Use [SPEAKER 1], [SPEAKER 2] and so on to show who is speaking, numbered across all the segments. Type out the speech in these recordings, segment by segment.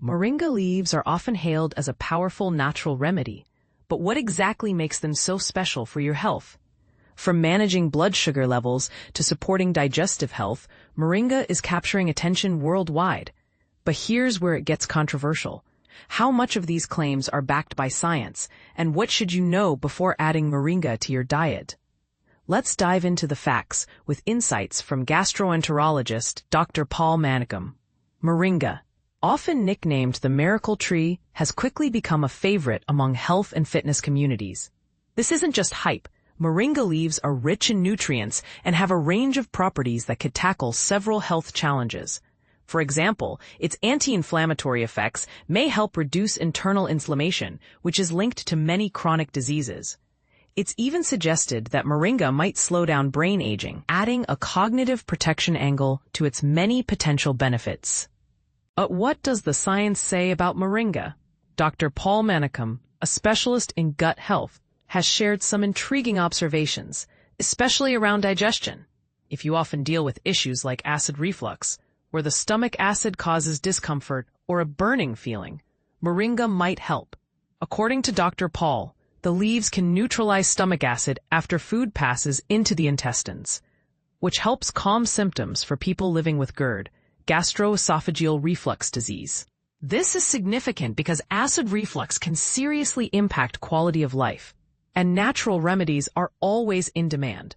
[SPEAKER 1] Moringa leaves are often hailed as a powerful natural remedy, but what exactly makes them so special for your health? From managing blood sugar levels to supporting digestive health, moringa is capturing attention worldwide. But here's where it gets controversial. How much of these claims are backed by science, and what should you know before adding moringa to your diet? Let's dive into the facts with insights from gastroenterologist Dr. Paul Manickam. Moringa, often nicknamed the miracle tree, has quickly become a favorite among health and fitness communities. This isn't just hype. Moringa leaves are rich in nutrients and have a range of properties that could tackle several health challenges. For example, its anti-inflammatory effects may help reduce internal inflammation, which is linked to many chronic diseases. It's even suggested that moringa might slow down brain aging, adding a cognitive protection angle to its many potential benefits. But what does the science say about moringa? Dr. Paul Manickam, a specialist in gut health, has shared some intriguing observations, especially around digestion. If you often deal with issues like acid reflux, where the stomach acid causes discomfort or a burning feeling, moringa might help. According to Dr. Paul, the leaves can neutralize stomach acid after food passes into the intestines, which helps calm symptoms for people living with GERD, gastroesophageal reflux disease. This is significant because acid reflux can seriously impact quality of life, and natural remedies are always in demand.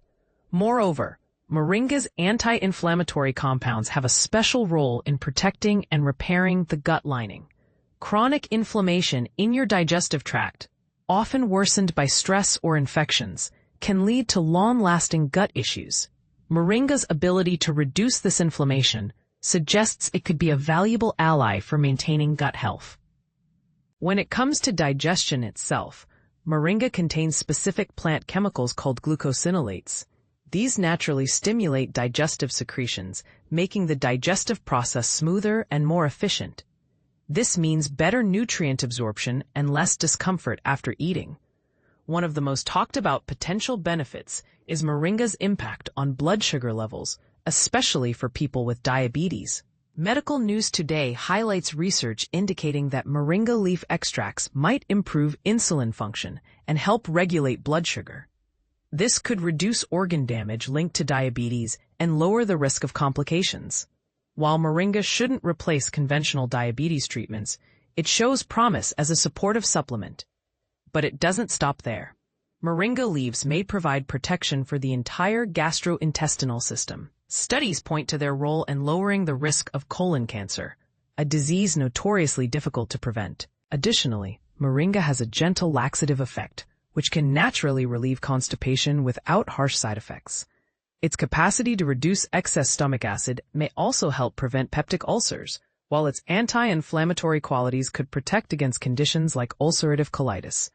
[SPEAKER 1] Moreover, moringa's anti-inflammatory compounds have a special role in protecting and repairing the gut lining. Chronic inflammation in your digestive tract, often worsened by stress or infections, can lead to long-lasting gut issues. Moringa's ability to reduce this inflammation suggests it could be a valuable ally for maintaining gut health. When it comes to digestion itself, moringa contains specific plant chemicals called glucosinolates. These naturally stimulate digestive secretions, making the digestive process smoother and more efficient. This means better nutrient absorption and less discomfort after eating. One of the most talked about potential benefits is moringa's impact on blood sugar levels, especially for people with diabetes. Medical News Today highlights research indicating that moringa leaf extracts might improve insulin function and help regulate blood sugar. This could reduce organ damage linked to diabetes and lower the risk of complications. While moringa shouldn't replace conventional diabetes treatments, it shows promise as a supportive supplement. But it doesn't stop there. Moringa leaves may provide protection for the entire gastrointestinal system. Studies point to their role in lowering the risk of colon cancer, a disease notoriously difficult to prevent. Additionally, moringa has a gentle laxative effect, which can naturally relieve constipation without harsh side effects. Its capacity to reduce excess stomach acid may also help prevent peptic ulcers, while its anti-inflammatory qualities could protect against conditions like ulcerative colitis.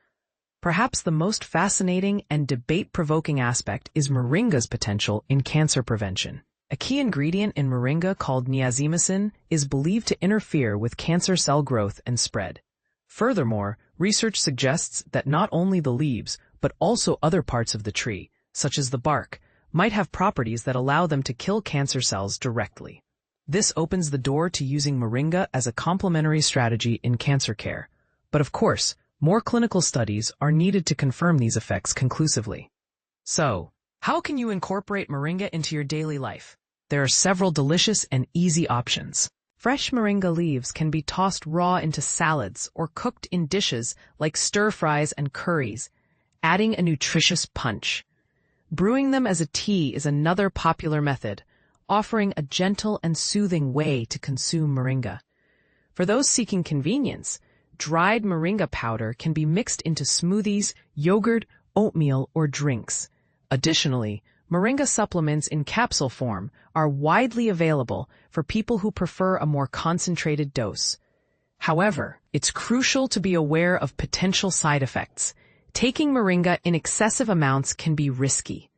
[SPEAKER 1] Perhaps the most fascinating and debate-provoking aspect is moringa's potential in cancer prevention. A key ingredient in moringa called niacinamide is believed to interfere with cancer cell growth and spread. Furthermore, research suggests that not only the leaves, but also other parts of the tree, such as the bark, might have properties that allow them to kill cancer cells directly. This opens the door to using moringa as a complementary strategy in cancer care. But of course, more clinical studies are needed to confirm these effects conclusively. So, how can you incorporate moringa into your daily life? There are several delicious and easy options. Fresh moringa leaves can be tossed raw into salads or cooked in dishes like stir-fries and curries, adding a nutritious punch. Brewing them as a tea is another popular method, offering a gentle and soothing way to consume moringa. For those seeking convenience, dried moringa powder can be mixed into smoothies, yogurt, oatmeal, or drinks. Additionally, moringa supplements in capsule form are widely available for people who prefer a more concentrated dose. However, it's crucial to be aware of potential side effects. Taking moringa in excessive amounts can be risky.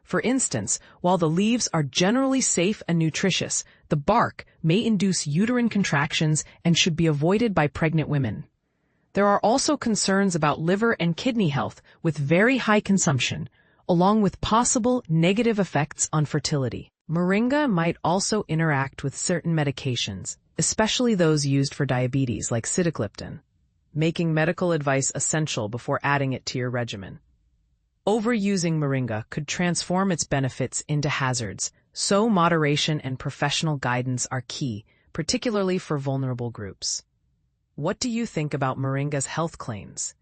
[SPEAKER 1] For instance, while the leaves are generally safe and nutritious, the bark may induce uterine contractions and should be avoided by pregnant women. There are also concerns about liver and kidney health with very high consumption, along with possible negative effects on fertility. Moringa might also interact with certain medications, especially those used for diabetes like sitagliptin, making medical advice essential before adding it to your regimen. Overusing Moringa could transform its benefits into hazards, so moderation and professional guidance are key, particularly for vulnerable groups. What do you think about Moringa's health claims?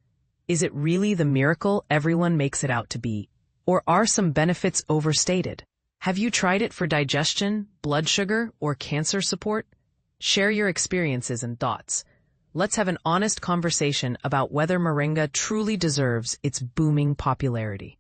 [SPEAKER 1] Is it really the miracle everyone makes it out to be, or are some benefits overstated? Have you tried it for digestion, blood sugar, or cancer support? Share your experiences and thoughts. Let's have an honest conversation about whether Moringa truly deserves its booming popularity.